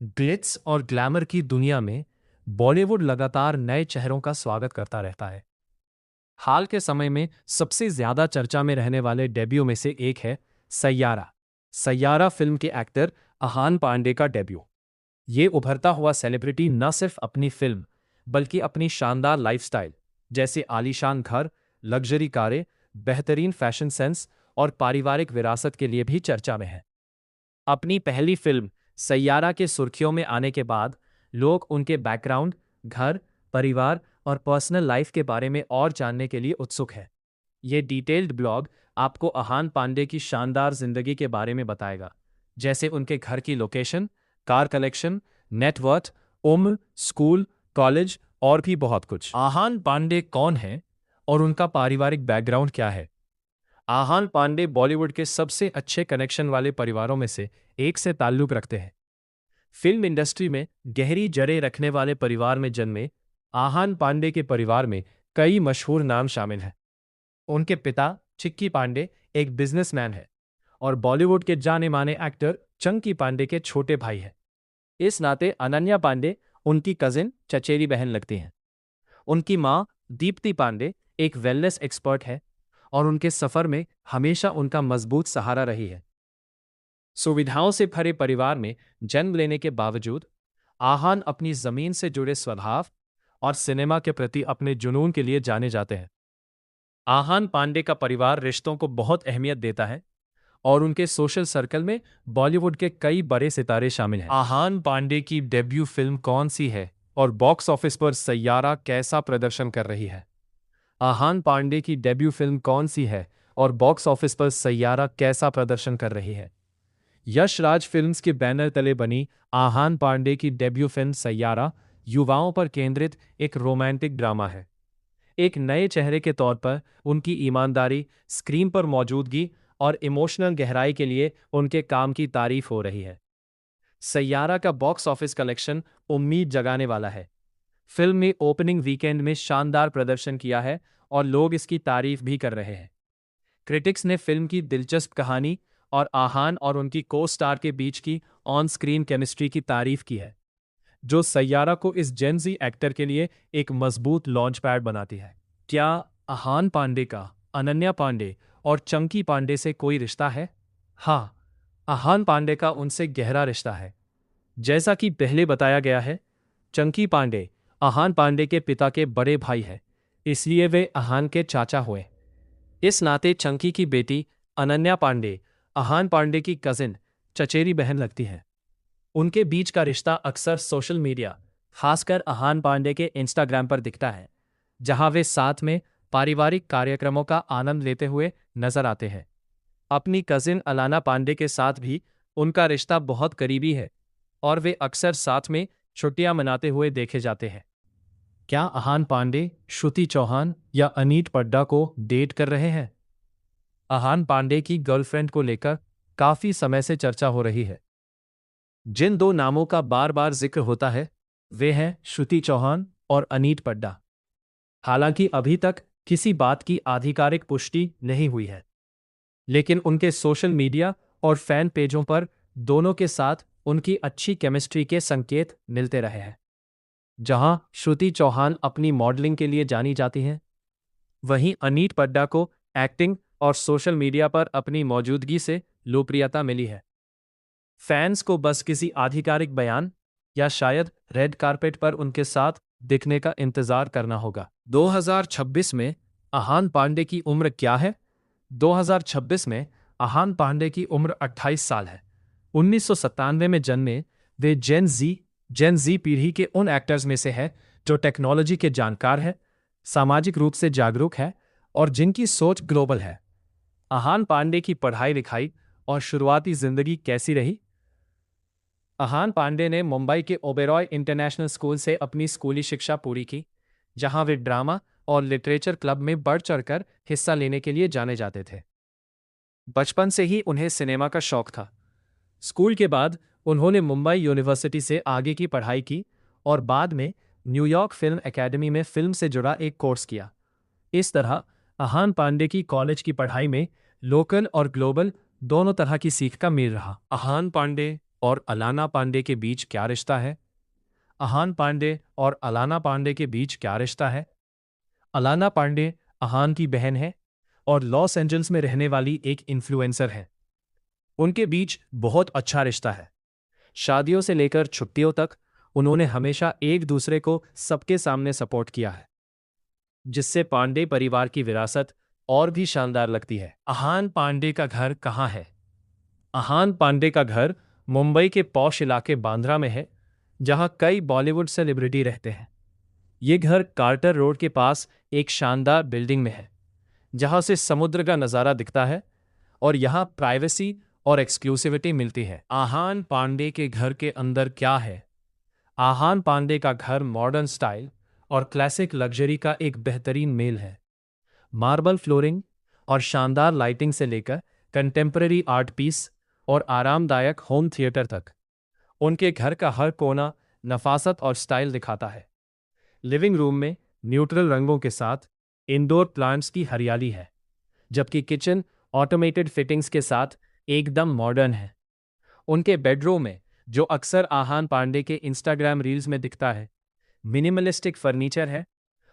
Glitz और glamour की दुनिया में बॉलीवुड लगातार नए चेहरों का स्वागत करता रहता है। हाल के समय में सबसे ज्यादा चर्चा में रहने वाले डेब्यू में से एक है सैयारा। सैयारा फिल्म के एक्टर अहान पांडे का डेब्यू। ये उभरता हुआ सेलिब्रिटी न सिर्फ अपनी फिल्म बल्कि अपनी शानदार लाइफस्टाइल, जैसे आलीशान घर, लग्जरी कारें, बेहतरीन फैशन सेंस और पारिवारिक विरासत के लिए भी चर्चा में है। अपनी पहली फिल्म सैयारा के सुर्खियों में आने के बाद लोग उनके बैकग्राउंड, घर, परिवार और पर्सनल लाइफ के बारे में और जानने के लिए उत्सुक है। ये डिटेल्ड ब्लॉग आपको अहान पांडे की शानदार जिंदगी के बारे में बताएगा, जैसे उनके घर की लोकेशन, कार कलेक्शन, नेटवर्थ, उम्र, स्कूल, कॉलेज और भी बहुत कुछ। आहान पांडे कौन है और उनका पारिवारिक बैकग्राउंड क्या है? आहान पांडे बॉलीवुड के सबसे अच्छे कनेक्शन वाले परिवारों में से एक से ताल्लुक रखते हैं। फिल्म इंडस्ट्री में गहरी जड़ें रखने वाले परिवार में जन्मे आहान पांडे के परिवार में कई मशहूर नाम शामिल हैं। उनके पिता चिक्की पांडे एक बिजनेसमैन है और बॉलीवुड के जाने माने एक्टर चंकी पांडे के छोटे भाई हैं। इस नाते अनन्या पांडे उनकी कजिन चचेरी बहन लगती हैं। उनकी मां दीप्ति पांडे एक वेलनेस एक्सपर्ट है और उनके सफर में हमेशा उनका मजबूत सहारा रही है। सुविधाओं से भरे परिवार में जन्म लेने के बावजूद आहान अपनी जमीन से जुड़े स्वभाव और सिनेमा के प्रति अपने जुनून के लिए जाने जाते हैं। आहान पांडे का परिवार रिश्तों को बहुत अहमियत देता है और उनके सोशल सर्कल में बॉलीवुड के कई बड़े सितारे शामिल हैं। आहान पांडे की डेब्यू फिल्म कौन सी है और बॉक्स ऑफिस पर सैयारा कैसा प्रदर्शन कर रही है? आहान पांडे की डेब्यू फिल्म कौन सी है और बॉक्स ऑफिस पर सैयारा कैसा प्रदर्शन कर रही है? यश राज फिल्म्स के बैनर तले बनी आहान पांडे की डेब्यू फिल्म सैयारा युवाओं पर केंद्रित एक रोमांटिक ड्रामा है। एक नए चेहरे के तौर पर उनकी ईमानदारी, स्क्रीन पर मौजूदगी और इमोशनल गहराई के लिए उनके काम की तारीफ हो रही है। सैयारा का बॉक्स ऑफिस कलेक्शन उम्मीद जगाने वाला है। फिल्म ने ओपनिंग वीकेंड में शानदार प्रदर्शन किया है और लोग इसकी तारीफ भी कर रहे हैं। क्रिटिक्स ने फिल्म की दिलचस्प कहानी और आहान और उनकी को स्टार के बीच की ऑन स्क्रीन केमिस्ट्री की तारीफ की है, जो सैयारा को इस जेन ज़ी एक्टर के लिए एक मजबूत लॉन्च पैड बनाती है। क्या आहान पांडे का अनन्या पांडे और चंकी पांडे से कोई रिश्ता है? हाँ, आहान पांडे का उनसे गहरा रिश्ता है। जैसा कि पहले बताया गया है, चंकी पांडे आहान पांडे के पिता के बड़े भाई हैं, इसलिए वे आहान के चाचा हुए। इस नाते चंकी की बेटी अनन्या पांडे आहान पांडे की कजिन चचेरी बहन लगती है। उनके बीच का रिश्ता अक्सर सोशल मीडिया, खासकर आहान पांडे के इंस्टाग्राम पर दिखता है, जहां वे साथ में पारिवारिक कार्यक्रमों का आनंद लेते हुए नजर आते हैं। अपनी कजिन अलाना पांडे के साथ भी उनका रिश्ता बहुत करीबी है और वे अक्सर साथ में छुट्टियां मनाते हुए देखे जाते हैं। क्या आहान पांडे श्रुति चौहान या अनीत पड्डा को डेट कर रहे हैं? आहान पांडे की गर्लफ्रेंड को लेकर काफी समय से चर्चा हो रही है। जिन दो नामों का बार बार जिक्र होता है वे हैं श्रुति चौहान और अनीत पड्डा। हालांकि अभी तक किसी बात की आधिकारिक पुष्टि नहीं हुई है, लेकिन उनके सोशल मीडिया और फैन पेजों पर दोनों के साथ उनकी अच्छी केमिस्ट्री के संकेत मिलते रहे हैं। जहां श्रुति चौहान अपनी मॉडलिंग के लिए जानी जाती हैं, वहीं अनीत पड्डा को एक्टिंग और सोशल मीडिया पर अपनी मौजूदगी से लोकप्रियता मिली है। फैंस को बस किसी आधिकारिक बयान या शायद रेड कार्पेट पर उनके साथ दिखने का इंतजार करना होगा। 2026 में आहान पांडे की उम्र क्या है? 2026 में आहान पांडे की उम्र 28 साल है। 1997 में जन्मे वे जेन जी पीढ़ी के उन एक्टर्स में से है जो टेक्नोलॉजी के जानकार है, सामाजिक रूप से जागरूक है और जिनकी सोच ग्लोबल है। आहान पांडे की पढ़ाई लिखाई और शुरुआती जिंदगी कैसी रही? आहान पांडे ने मुंबई के ओबेरॉय इंटरनेशनल स्कूल से अपनी स्कूली शिक्षा पूरी की, जहां वे ड्रामा और लिटरेचर क्लब में बढ़ चढ़कर हिस्सा लेने के लिए जाने जाते थे। बचपन से ही उन्हें सिनेमा का शौक था। स्कूल के बाद उन्होंने मुंबई यूनिवर्सिटी से आगे की पढ़ाई की और बाद में न्यूयॉर्क फिल्म एकेडमी में फिल्म से जुड़ा एक कोर्स किया। इस तरह आहान पांडे की कॉलेज की पढ़ाई में लोकल और ग्लोबल दोनों तरह की सीख का मेल रहा। आहान पांडे और अलाना पांडे के बीच क्या रिश्ता है? अहान पांडे और अलाना पांडे के बीच क्या रिश्ता है? अलाना पांडे अहान की बहन है और लॉस एंजल्स में रहने वाली एक इन्फ्लुएंसर है। उनके बीच बहुत अच्छा रिश्ता है। शादियों से लेकर छुट्टियों तक उन्होंने हमेशा एक दूसरे को सबके सामने सपोर्ट किया है, जिससे पांडे परिवार की विरासत और भी शानदार लगती है। अहान पांडे का घर कहाँ है? अहान पांडे का घर मुंबई के पॉश इलाके बांद्रा में है, जहां कई बॉलीवुड सेलिब्रिटी रहते हैं। ये घर कार्टर रोड के पास एक शानदार बिल्डिंग में है, जहां से समुद्र का नज़ारा दिखता है और यहां प्राइवेसी और एक्सक्लूसिविटी मिलती है। आहान पांडे के घर के अंदर क्या है? आहान पांडे का घर मॉडर्न स्टाइल और क्लासिक लग्जरी का एक बेहतरीन मेल है। मार्बल फ्लोरिंग और शानदार लाइटिंग से लेकर कंटेम्पररी आर्ट पीस और आरामदायक होम थिएटर तक, उनके घर का हर कोना नफासत और स्टाइल दिखाता है। लिविंग रूम में न्यूट्रल रंगों के साथ इंडोर प्लांट्स की हरियाली है, जबकि किचन ऑटोमेटेड फिटिंग्स के साथ एकदम मॉडर्न है। उनके बेडरूम में, जो अक्सर आहान पांडे के इंस्टाग्राम रील्स में दिखता है, मिनिमलिस्टिक फर्नीचर है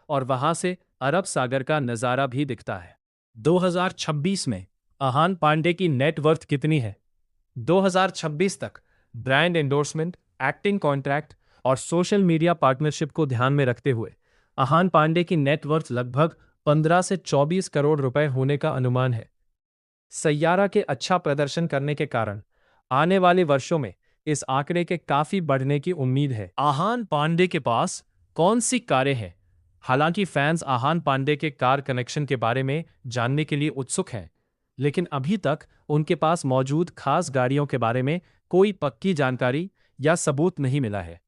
और वहां से अरब सागर का नज़ारा भी दिखता है। 2026 में आहान पांडे की नेटवर्थ कितनी है? 2026 तक ब्रांड एंडोर्समेंट, एक्टिंग कॉन्ट्रैक्ट और सोशल मीडिया पार्टनरशिप को ध्यान में रखते हुए आहान पांडे की नेटवर्थ लगभग 15 से 24 करोड़ रुपए होने का अनुमान है। सैयारा के अच्छा प्रदर्शन करने के कारण आने वाले वर्षों में इस आंकड़े के काफी बढ़ने की उम्मीद है। आहान पांडे के पास कौन सी कारें हैं? हालांकि फैंस आहान पांडे के कार कनेक्शन के बारे में जानने के लिए उत्सुक हैं, लेकिन अभी तक उनके पास मौजूद खास गाड़ियों के बारे में कोई पक्की जानकारी या सबूत नहीं मिला है।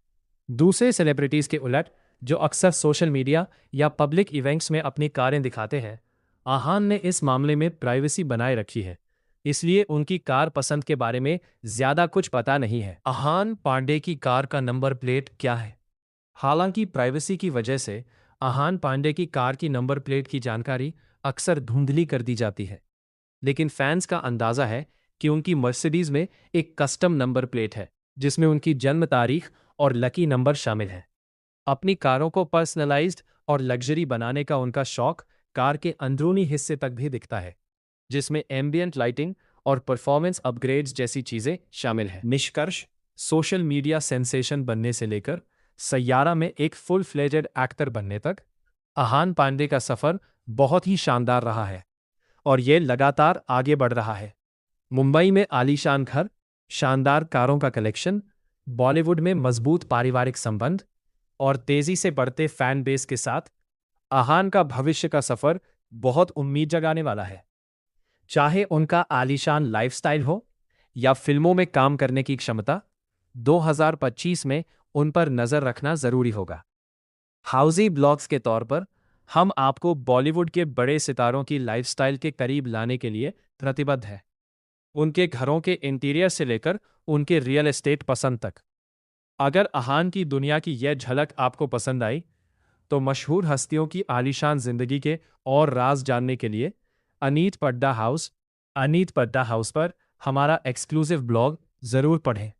दूसरे सेलिब्रिटीज के उलट, जो अक्सर सोशल मीडिया या पब्लिक इवेंट्स में अपनी कारें दिखाते हैं, आहान ने इस मामले में प्राइवेसी बनाए रखी है, इसलिए उनकी कार पसंद के बारे में ज्यादा कुछ पता नहीं है। आहान पांडे की कार का नंबर प्लेट क्या है? हालांकि प्राइवेसी की वजह से आहान पांडे की कार की नंबर प्लेट की जानकारी अक्सर धुंधली कर दी जाती है, लेकिन फैंस का अंदाजा है कि उनकी मर्सिडीज में एक कस्टम नंबर प्लेट है, जिसमें उनकी जन्म तारीख और लकी नंबर शामिल है। अपनी कारों को पर्सनलाइज्ड और लग्जरी बनाने का उनका शौक कार के अंदरूनी हिस्से तक भी दिखता है, जिसमें एम्बियंट लाइटिंग और परफॉर्मेंस अपग्रेड्स जैसी चीजें शामिल हैं। निष्कर्ष, सोशल मीडिया सेंसेशन बनने से लेकर सैयारा में एक फुल फ्लेजेड एक्टर बनने तक आहान पांडे का सफर बहुत ही शानदार रहा है और ये लगातार आगे बढ़ रहा है। मुंबई में आलीशान घर, शानदार कारों का कलेक्शन, बॉलीवुड में मजबूत पारिवारिक संबंध और तेजी से बढ़ते फैन बेस के साथ आहान का भविष्य का सफर बहुत उम्मीद जगाने वाला है। चाहे उनका आलीशान लाइफस्टाइल हो या फिल्मों में काम करने की क्षमता, 2025 में उन पर नजर रखना जरूरी होगा। हाउजी ब्लॉग्स के तौर पर हम आपको बॉलीवुड के बड़े सितारों की लाइफस्टाइल के करीब लाने के लिए प्रतिबद्ध है, उनके घरों के इंटीरियर से लेकर उनके रियल एस्टेट पसंद तक। अगर आहान की दुनिया की यह झलक आपको पसंद आई, तो मशहूर हस्तियों की आलीशान जिंदगी के और राज जानने के लिए अनीत पड्डा हाउस पर हमारा एक्सक्लूसिव ब्लॉग जरूर पढ़ें।